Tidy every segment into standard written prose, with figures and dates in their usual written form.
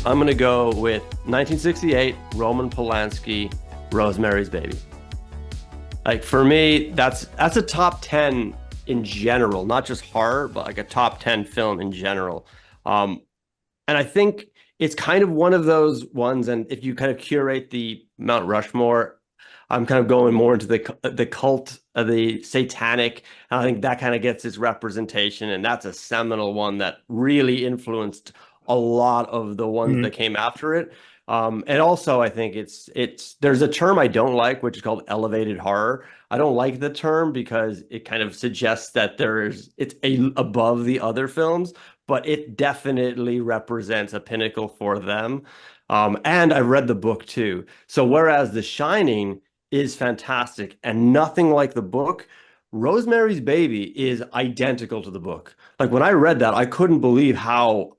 I'm going to go with 1968, Roman Polanski, Rosemary's Baby. Like for me, that's a top 10 in general, not just horror, but like a top 10 film in general. Um, and I think it's kind of one of those ones. And if you kind of curate the Mount Rushmore, I'm kind of going more into the cult of the satanic. And I think that kind of gets its representation. And that's a seminal one that really influenced a lot of the ones that came after it. And also, I think it's there's a term I don't like, which is called elevated horror. I don't like the term because it kind of suggests that above the other films, but it definitely represents a pinnacle for them. And I've read the book too. So whereas The Shining is fantastic and nothing like the book, Rosemary's Baby is identical to the book. Like when I read that, I couldn't believe how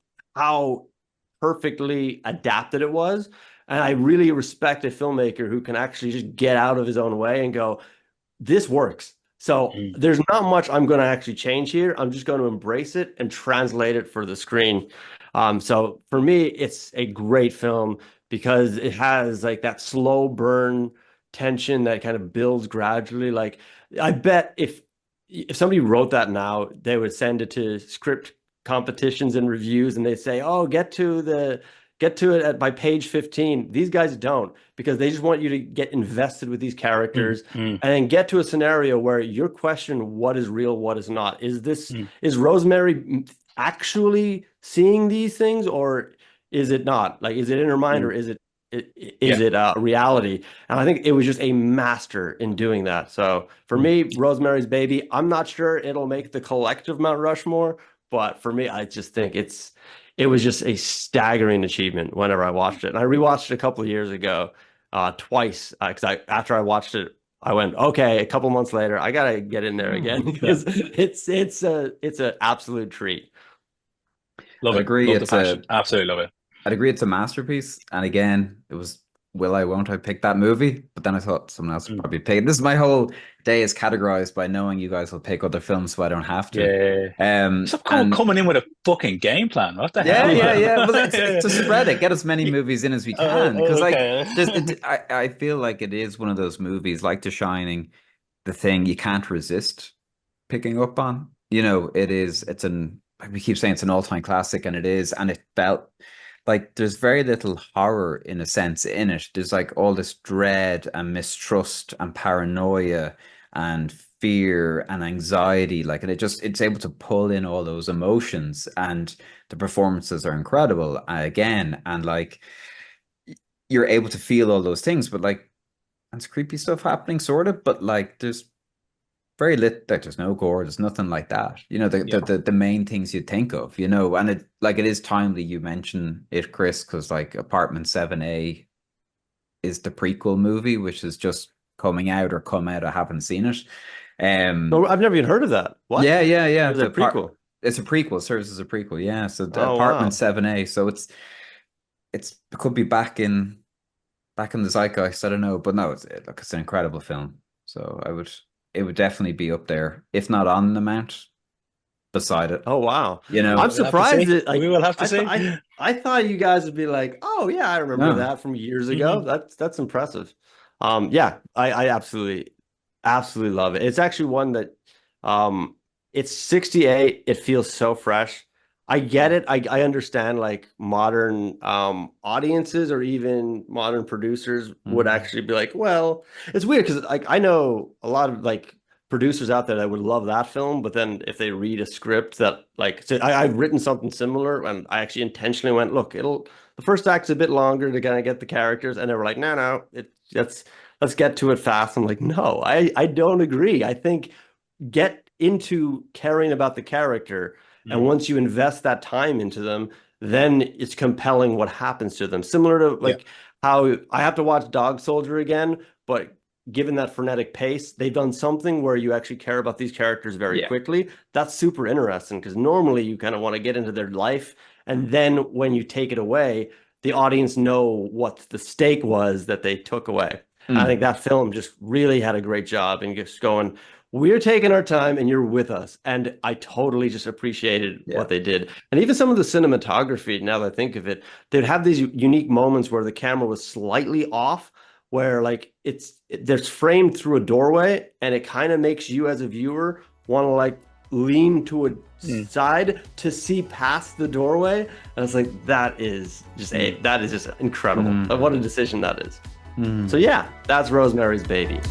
perfectly adapted it was. And I really respect a filmmaker who can actually just get out of his own way and go, this works. So there's not much I'm going to actually change here. I'm just going to embrace it and translate it for the screen. So for me, it's a great film because it has like that slow burn tension that kind of builds gradually. Like I bet if somebody wrote that now, they would send it to script competitions and reviews, and they say, "Oh, get to it by page 15." These guys don't because they just want you to get invested with these characters and then get to a scenario where you're questioning what is real, what is not. Is Rosemary actually seeing these things or is it not? Like, is it in her mind or is it reality? And I think it was just a master in doing that. So for me, Rosemary's Baby, I'm not sure it'll make the collective Mount Rushmore, but for me, I just think it was just a staggering achievement whenever I watched it. And I rewatched it a couple of years ago, twice, because after I watched it, I went, okay, a couple months later, I gotta get in there again because it's an absolute treat. Love I'd it. agree. Love the passion. Absolutely love it. I'd agree it's a masterpiece. And again, it was will I, won't I pick that movie? But then I thought someone else would probably pick it. This is my whole day is categorized by knowing you guys will pick other films so I don't have to. Yeah. Stop coming in with a fucking game plan. What the Yeah, hell? yeah. Well, it's to spread it, get as many movies in as we can. Because okay. I feel like it is one of those movies like The Shining, the thing you can't resist picking up on. You know, we keep saying it's an all-time classic, and it is, and it felt like there's very little horror in a sense in it. There's like all this dread and mistrust and paranoia and fear and anxiety, like, and it's able to pull in all those emotions, and the performances are incredible again, and like you're able to feel all those things, but like, and it's creepy stuff happening sort of, but like there's very lit, like there's no gore, there's nothing like that, you know, the main things you'd think of, you know. And it is timely you mention it, Chris, because like Apartment 7A is the prequel movie, which is just coming out or come out. I haven't seen it. No, I've never even heard of that. What? Yeah. It's a prequel. It's a prequel, serves as a prequel, yeah. So the Oh, Apartment wow. 7A, so it could be back in the zeitgeist, I don't know, but no, it's an incredible film. So it would definitely be up there, if not on the mount, beside it. Oh, wow. You know, I'm surprised that we will have to see. I thought you guys would be like, oh yeah, I remember that from years ago. That's impressive. Yeah, I absolutely love it. It's actually one that it's 68. It feels so fresh. I get it. I understand like modern audiences or even modern producers would actually be like, well, it's weird because like I know a lot of like producers out there that would love that film, but then if they read a script that like so I've written something similar and I actually intentionally went, look, the first act's a bit longer to kind of get the characters, and they were like, no, let's get to it fast. I'm like, no, I don't agree. I think get into caring about the character. And once you invest that time into them, then it's compelling what happens to them. Similar to like how I have to watch Dog Soldier again, but given that frenetic pace, they've done something where you actually care about these characters very quickly. That's super interesting because normally you kind of want to get into their life. And then when you take it away, the audience know what the stake was that they took away. I think that film just really had a great job in just going, we're taking our time and you're with us. And I totally just appreciated what they did. And even some of the cinematography, now that I think of it, they'd have these unique moments where the camera was slightly off, where like there's framed through a doorway, and it kind of makes you as a viewer want to like lean to a side to see past the doorway. And it's like, that is just incredible. What a decision that is. So yeah, that's Rosemary's Baby.